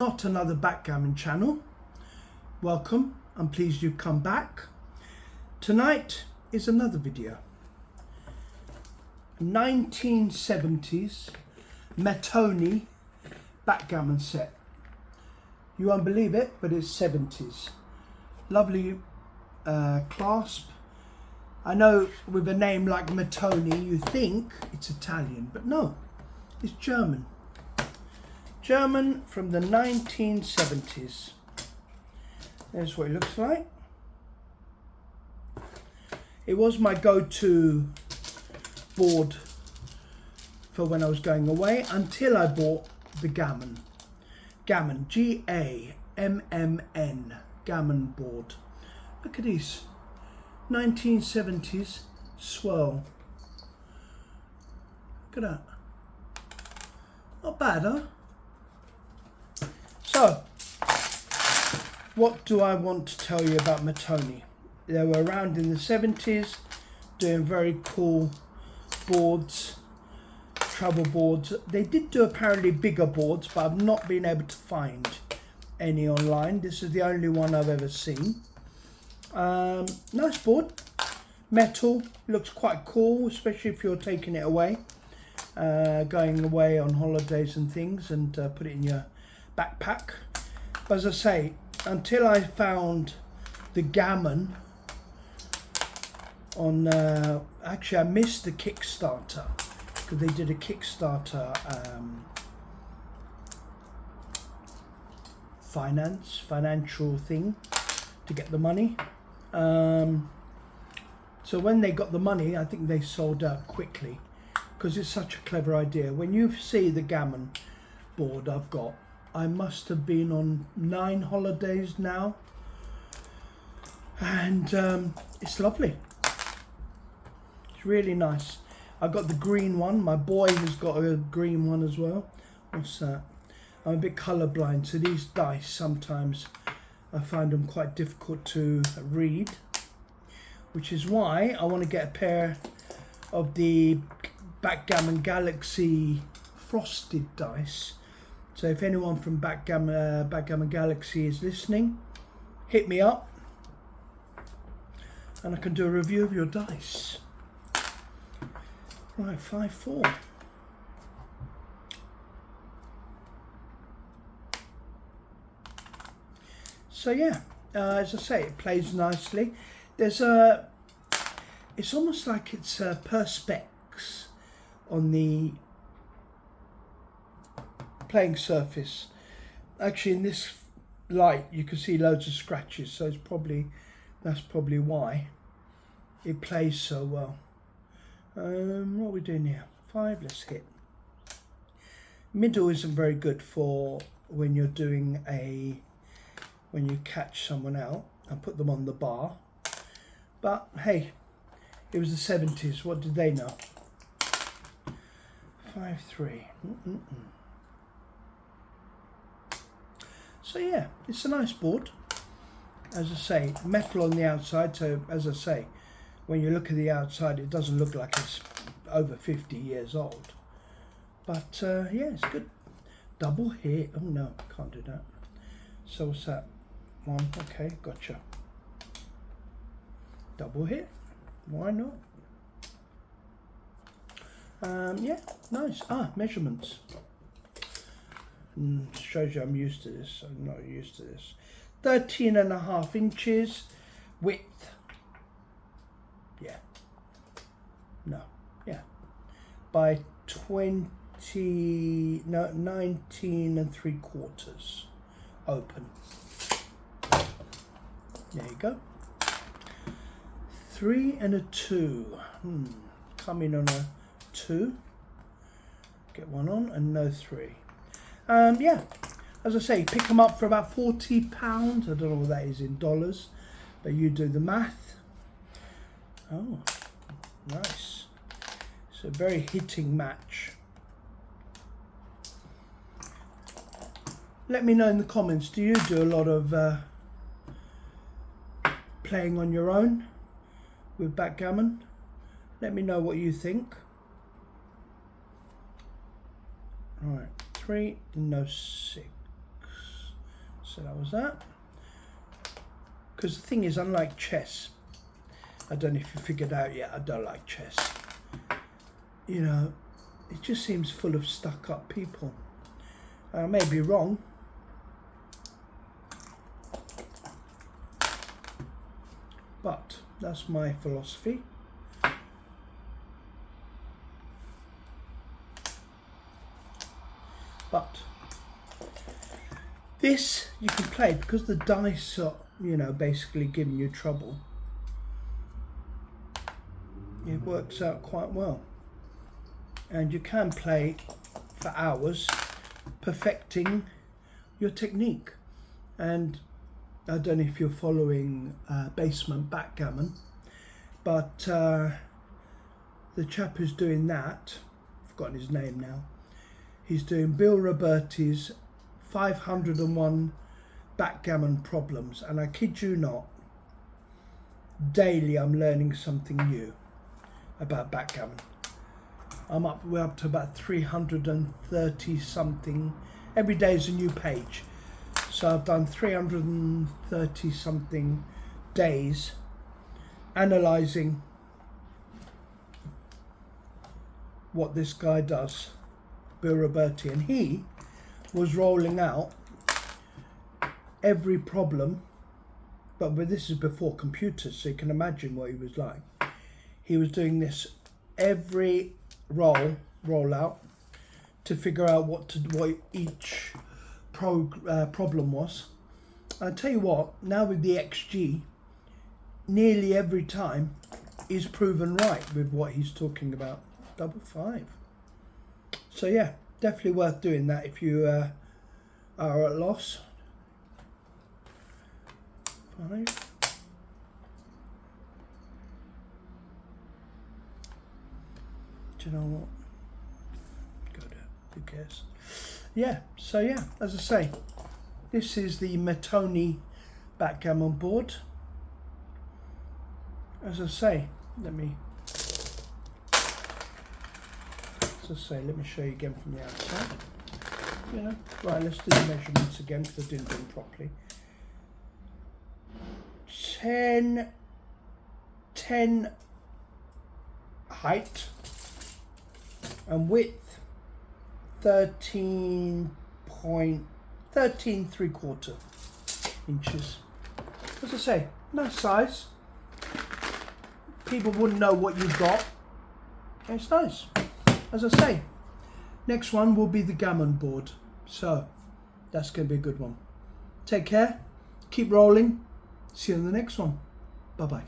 Not another backgammon channel. Welcome, I'm pleased you've come back. Tonight is another video. 1970s Metoni backgammon set. You won't believe it, but it's 70s. Lovely clasp. I know with a name like Metoni you think it's Italian, but no, it's German. German from the 1970s. There's what it looks like. It was my go-to board for when I was going away until I bought the Gammon. Gammon, G-A-M-M-N, Gammon board. Look at these, 1970s swirl. Look at that. Not bad, huh? So, what do I want to tell you about Metoni? They were around in the 70s, doing very cool boards, travel boards. They did do apparently bigger boards, but I've not been able to find any online. This is the only one I've ever seen. Nice board, metal, looks quite cool, especially if you're taking it away, going away on holidays and things, and put it in your backpack. But as I say, until I found the Gammon on actually I missed the Kickstarter, because they did a Kickstarter financial thing to get the money. So when they got the money, I think they sold out quickly, because it's such a clever idea. When you see the Gammon board I've got, I must have been on 9 holidays now, and it's lovely. It's really nice. I got the green one. My boy has got a green one as well. What's that? I'm a bit colourblind, so these dice sometimes I find them quite difficult to read, which is why I want to get a pair of the Backgammon Galaxy frosted dice. So if anyone from Backgammon Galaxy is listening, hit me up and I can do a review of your dice. Right, 5-4. So yeah, as I say, it plays nicely. There's it's almost like it's perspex on the playing surface. Actually, in this light you can see loads of scratches, so that's probably why it plays so well. What are we doing here? 5, let's hit. Middle isn't very good for when you're doing when you catch someone out and put them on the bar, but hey, it was the 70s, what did they know? 5-3. So yeah, it's a nice board. As I say, metal on the outside, so as I say, when you look at the outside it doesn't look like it's over 50 years old. But yeah, it's good. Double hit. Oh no, can't do that. So what's that? 1, okay, gotcha. Double hit, why not? Yeah, nice. Measurements. Shows you I'm used to this. I'm not used to this. 13.5 inches width. Yeah. No. Yeah. By 19 3/4 open. There you go. 3 and a 2. Coming on a 2. Get one on and no 3. Yeah, as I say, pick them up for about £40. I don't know what that is in dollars, but you do the math. Oh, nice. It's a very hitting match. Let me know in the comments, do you do a lot of playing on your own with backgammon? Let me know what you think. All right. 3, no 6. So that was that. Because the thing is, unlike chess, I don't know if you figured out yet, I don't like chess. You know, it just seems full of stuck-up people. I may be wrong. But that's my philosophy. But this you can play because the dice are, you know, basically giving you trouble. It works out quite well. And you can play for hours, perfecting your technique. And I don't know if you're following Basement Backgammon, but the chap who's doing that, I've forgotten his name now, he's doing Bill Roberti's 501 backgammon problems, and I kid you not, daily I'm learning something new about backgammon. We're up to about 330 something. Every day is a new page. So I've done 330 something days analysing what this guy does, Bill Roberti, and he was rolling out every problem, but this is before computers, so you can imagine what he was like. He was doing this every rollout to figure out what each problem was. I'll tell you what, now with the XG, nearly every time is proven right with what he's talking about. 5. So yeah, definitely worth doing that if you are at loss. 5. Do you know what? Go there. Who cares? Yeah. So yeah, as I say, this is the Matoni backgammon board. As I say, let me show you again from the outside. You know, right, let's do the measurements again because I didn't do them properly. 10 height and width 13 3/4 inches. As I say, nice size. People wouldn't know what you've got. It's nice. As I say, next one will be the gammon board. So that's going to be a good one. Take care. Keep rolling. See you in the next one. Bye bye.